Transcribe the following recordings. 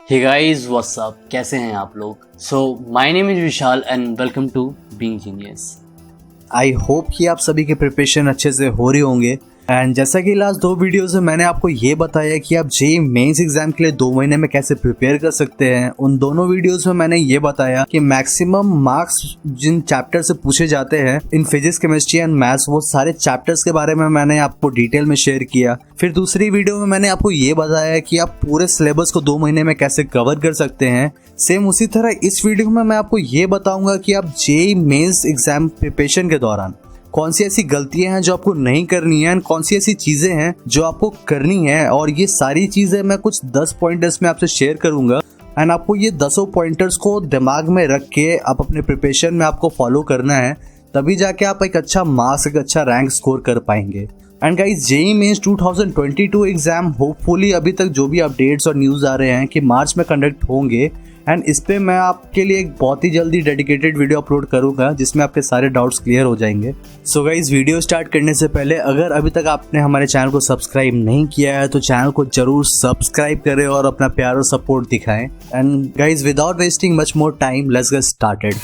Hey guys what's up, कैसे हैं आप लोग। So my name is Vishal and welcome to being genius. I hope कि आप सभी के प्रिपरेशन अच्छे से हो रही होंगे। एंड जैसा कि लास्ट 2 वीडियोस में मैंने आपको ये बताया कि आप जेईई मेंस एग्जाम के लिए 2 महीने में कैसे प्रिपेयर कर सकते हैं, उन दोनों वीडियोस में मैंने ये बताया कि मैक्सिमम मार्क्स जिन चैप्टर से पूछे जाते हैं in physics, chemistry and maths, वो सारे चैप्टर्स के बारे में मैंने आपको डिटेल में शेयर किया। फिर दूसरी वीडियो में मैंने आपको ये बताया कि आप पूरे सिलेबस को 2 महीने में कैसे कवर कर सकते हैं। सेम उसी तरह इस वीडियो में मैं आपको ये बताऊंगा कि आप जेईई मेंस एग्जाम प्रिपरेशन के दौरान कौन सी ऐसी गलतियां हैं जो आपको नहीं करनी है, कौन सी ऐसी चीजें हैं जो आपको करनी है। और ये सारी चीजें मैं कुछ 10 पॉइंटर्स में आपसे शेयर करूंगा एंड आपको ये 10 पॉइंटर्स को दिमाग में रख के आप अपने प्रिपरेशन में आपको फॉलो करना है, तभी जाके आप एक अच्छा मार्क्स, एक अच्छा रैंक स्कोर कर पाएंगे। And guys, JEE mains 2022 exam hopefully अभी तक जो भी अपडेट्स और न्यूज़ आ रहे हैं कि मार्च में कंडक्ट होंगे। एंड इस पे मैं आपके लिए एक बहुत ही जल्दी डेडिकेटेड वीडियो अपलोड करूंगा जिसमें आपके सारे डाउट्स क्लियर हो जाएंगे। सो गाइस, वीडियो स्टार्ट करने से पहले अगर अभी तक आपने हमारे चैनल को सब्सक्राइब नहीं किया है तो चैनल को जरूर सब्सक्राइब करें और अपना प्यार और सपोर्ट दिखाएं। And guys, without wasting much more time, let's get started.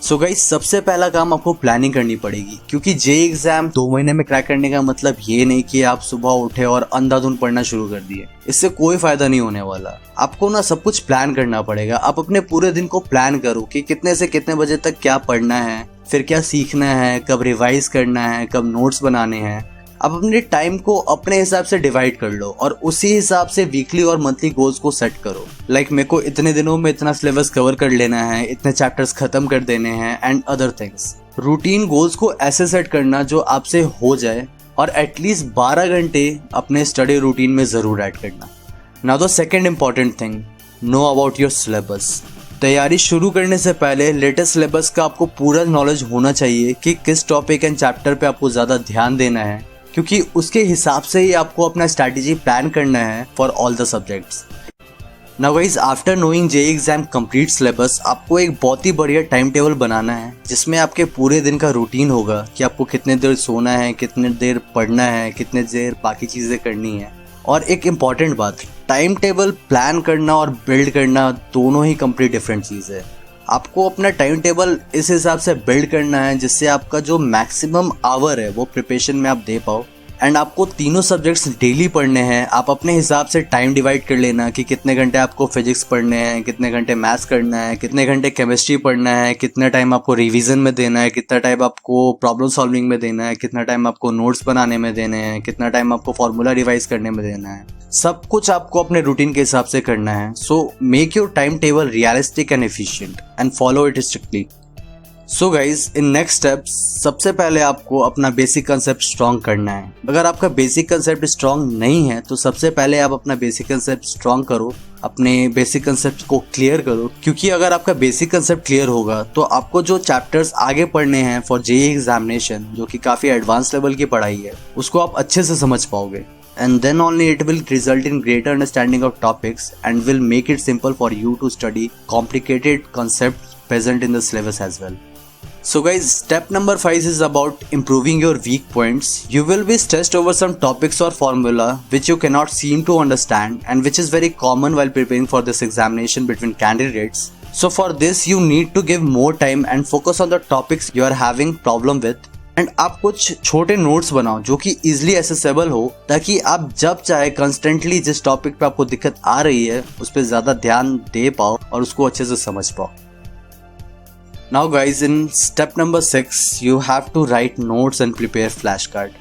So guys, सबसे पहला काम आपको प्लानिंग करनी पड़ेगी, क्योंकि जेईई एग्जाम 2 महीने में क्रैक करने का मतलब ये नहीं कि आप सुबह उठे और अंधाधुंध पढ़ना शुरू कर दिए। इससे कोई फायदा नहीं होने वाला। आपको ना सब कुछ प्लान करना पड़ेगा। आप अपने पूरे दिन को प्लान करो कि कितने से कितने बजे तक क्या पढ़ना है, फिर क्या सीखना है, कब रिवाइज करना है, कब नोट्स बनाने हैं। आप अपने टाइम को अपने हिसाब से डिवाइड कर लो और उसी हिसाब से वीकली और मंथली गोल्स को सेट करो। लाइक मेरे को इतने दिनों में इतना सिलेबस कवर कर लेना है, इतने चैप्टर्स खत्म कर देने हैं and other things. Routine goals को ऐसे सेट करना जो आपसे हो जाए और एटलीस्ट 12 घंटे अपने स्टडी रूटीन में जरूर ऐड करना। Now the second important thing, know about your syllabus. तैयारी शुरू करने से पहले लेटेस्ट सिलेबस का आपको पूरा नॉलेज होना चाहिए कि किस टॉपिक एंड चैप्टर पे आपको ज़्यादा ध्यान देना है, क्योंकि उसके हिसाब से ही आपको अपना स्ट्रैटेजी प्लान करना है for all the subjects. Now guys, after knowing JEE exam complete syllabus, आपको एक बहुत ही बढ़िया टाइम टेबल बनाना है जिसमें आपके पूरे दिन का रूटीन होगा कि आपको कितने देर सोना है, कितने देर पढ़ना है, कितने देर बाकी चीज़ें करनी है। और एक इम्पॉर्टेंट बात, टाइम टेबल प्लान करना और बिल्ड करना दोनों ही कंप्लीट डिफरेंट चीज़ है। आपको अपना टाइम टेबल इस हिसाब से बिल्ड करना है जिससे आपका जो मैक्सिमम आवर है वो प्रिपरेशन में आप दे पाओ। एंड आपको तीनों सब्जेक्ट्स डेली पढ़ने हैं। आप अपने हिसाब से टाइम डिवाइड कर लेना कि कितने घंटे आपको फिजिक्स पढ़ने हैं, कितने घंटे मैथ्स करना है, कितने घंटे केमिस्ट्री पढ़ना है, कितना टाइम आपको रिवीजन में देना है, कितना टाइम आपको प्रॉब्लम सॉल्विंग में देना है, कितना टाइम आपको नोट्स बनाने में देने हैं, कितना टाइम आपको फॉर्मूला रिवाइज करने में देना है। सब कुछ आपको अपने रूटीन के हिसाब से करना है। So make your time table realistic and efficient and follow it strictly. So guys, in next steps सबसे पहले आपको अपना बेसिक कंसेप्ट स्ट्रॉन्ग करना है। अगर आपका बेसिक कंसेप्ट स्ट्रॉन्ग नहीं है तो सबसे पहले आप अपना बेसिक कंसेप्ट स्ट्रॉन्ग करो, अपने बेसिक कंसेप्ट को क्लियर करो। क्योंकि अगर आपका बेसिक कंसेप्ट क्लियर होगा तो आपको जो चैप्टर्स आगे पढ़ने हैं फॉर जेईई एग्जामिनेशन, जो कि काफ़ी एडवांस लेवल की पढ़ाई है, उसको आप अच्छे से समझ पाओगे। And then only it will result in greater understanding of topics and will make it simple for you to study complicated concepts present in the syllabus as well. So guys, step number 5 is about improving your weak points. You will be stressed over some topics or formula which you cannot seem to understand and which is very common while preparing for this examination between candidates. So for this you need to give more time and focus on the topics you are having problem with. And आप कुछ छोटे notes बनाओ जो कि easily accessible हो, ताकि आप जब चाहे कंस्टेंटली जिस टॉपिक पे आपको दिक्कत आ रही है उस पर ज़्यादा ध्यान दे पाओ और उसको अच्छे से समझ पाओ। Now guys, in step number 6 you have to write notes and prepare flash card.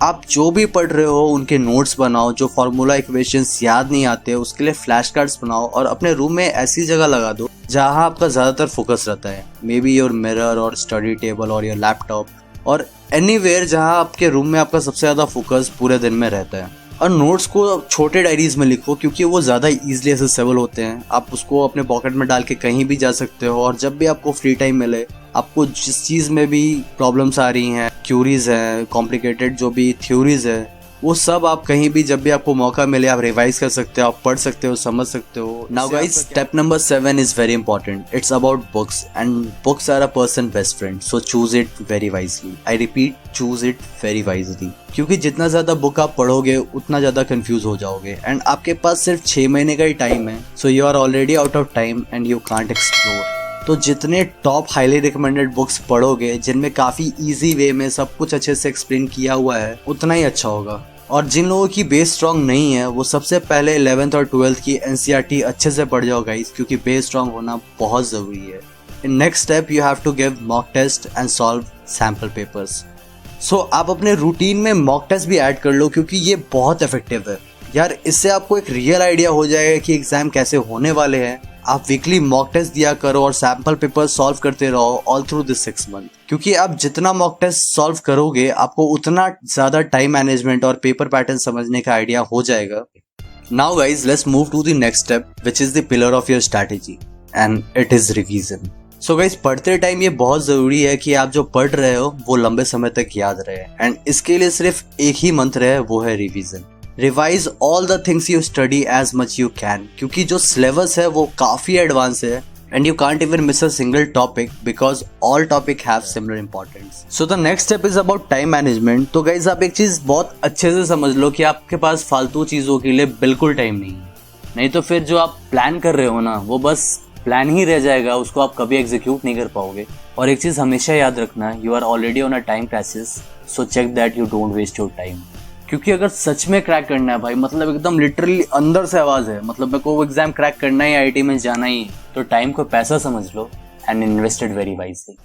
आप जो भी पढ़ रहे हो उनके नोट्स बनाओ। जो फार्मूला इक्वेशंस याद नहीं आते उसके लिए फ्लैश कार्ड्स बनाओ और अपने रूम में ऐसी जगह लगा दो जहाँ आपका ज़्यादातर फोकस रहता है। मे बी योर मिरर और स्टडी टेबल और योर लैपटॉप और एनीवेयर जहाँ आपके रूम में आपका सबसे ज़्यादा फोकस पूरे दिन में रहता है। और नोट्स को छोटे डायरीज में लिखो क्योंकि वो ज़्यादा ईजिली एसेसेबल होते हैं। आप उसको अपने पॉकेट में डाल के कहीं भी जा सकते हो और जब भी आपको फ्री टाइम मिले, आपको जिस चीज़ में भी प्रॉब्लम्स आ रही हैं, क्यूरीज हैं, कॉम्प्लिकेटेड जो भी थ्योरीज है, वो सब आप कहीं भी जब भी आपको मौका मिले आप रिवाइज कर सकते हो, आप पढ़ सकते हो, समझ सकते हो। Now guys, step number 7 is very important. It's about books and books are a person best friend, so choose it very wisely. I repeat, choose it very wisely, क्योंकि जितना ज्यादा बुक आप पढ़ोगे उतना ज्यादा कंफ्यूज हो जाओगे एंड आपके पास सिर्फ 6 महीने का ही टाइम है, so you are already out of time and you can't explore. तो जितने टॉप हाईली रिकमेंडेड बुक्स पढ़ोगे जिनमें काफ़ी इजी वे में सब कुछ अच्छे से एक्सप्लेन किया हुआ है, उतना ही अच्छा होगा। और जिन लोगों की बेस स्ट्रांग नहीं है वो सबसे पहले 11th और 12th की NCERT अच्छे से पढ़ जाओ गाइस, क्योंकि बेस स्ट्रांग होना बहुत ज़रूरी है। In next step you have to give mock test and solve sample papers. So आप अपने रूटीन में मॉक टेस्ट भी ऐड कर लो, क्योंकि ये बहुत इफेक्टिव है यार। इससे आपको एक रियल आइडिया हो जाएगा कि एग्जाम कैसे होने वाले हैं। आप वीकली मॉक टेस्ट दिया करो और सैम्पल पेपर सॉल्व करते रहो ऑल थ्रू दिस 6 मंथ, क्योंकि आप जितना मॉक टेस्ट सॉल्व करोगे आपको उतना ज्यादा टाइम मैनेजमेंट और पेपर पैटर्न समझने का आइडिया हो जाएगा। Now guys, let's move to the next step which is the pillar of your strategy and it is revision. So guys, पढ़ते टाइम ये बहुत जरूरी है कि आप जो पढ़ रहे हो वो लंबे समय तक याद रहे एंड इसके लिए सिर्फ एक ही मंत्र है, वो है revision. Revise all the things you study as much you can, क्योंकि जो सिलेबस है वो काफी एडवांस है and you can't even miss a single topic because all topic have similar importance. So the next step is about time management. तो guys, आप एक चीज बहुत अच्छे से समझ लो कि आपके पास फालतू चीजों के लिए बिल्कुल टाइम नहीं है, नहीं तो फिर जो आप प्लान कर रहे हो ना वो बस प्लान ही रह जाएगा, उसको आप कभी एग्जीक्यूट नहीं कर पाओगे। और एक चीज हमेशा याद रखना, you are already on a time crisis, so check that you don't waste your time. क्योंकि अगर सच में क्रैक करना है भाई, मतलब एकदम लिटरली अंदर से आवाज है, मतलब मेरे को वो एग्जाम क्रैक करना ही, IIT में जाना ही, तो टाइम को पैसा समझ लो and invested very wisely.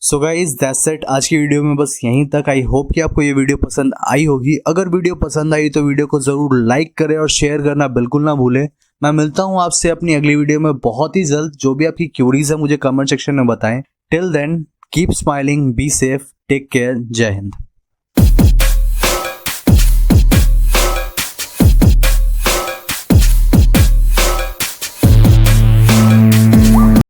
So guys, that's it. आज की वीडियो में बस यहीं तक। आई होप कि आपको ये वीडियो पसंद आई होगी। अगर वीडियो पसंद आई तो वीडियो को जरूर लाइक करें और शेयर करना बिल्कुल ना भूलें। मैं मिलता हूँ आपसे अपनी अगली वीडियो में बहुत ही जल्द। जो भी आपकी क्यूरीज है मुझे कमेंट सेक्शन में बताएं। Till then, keep smiling, be safe, take care, जय हिंद।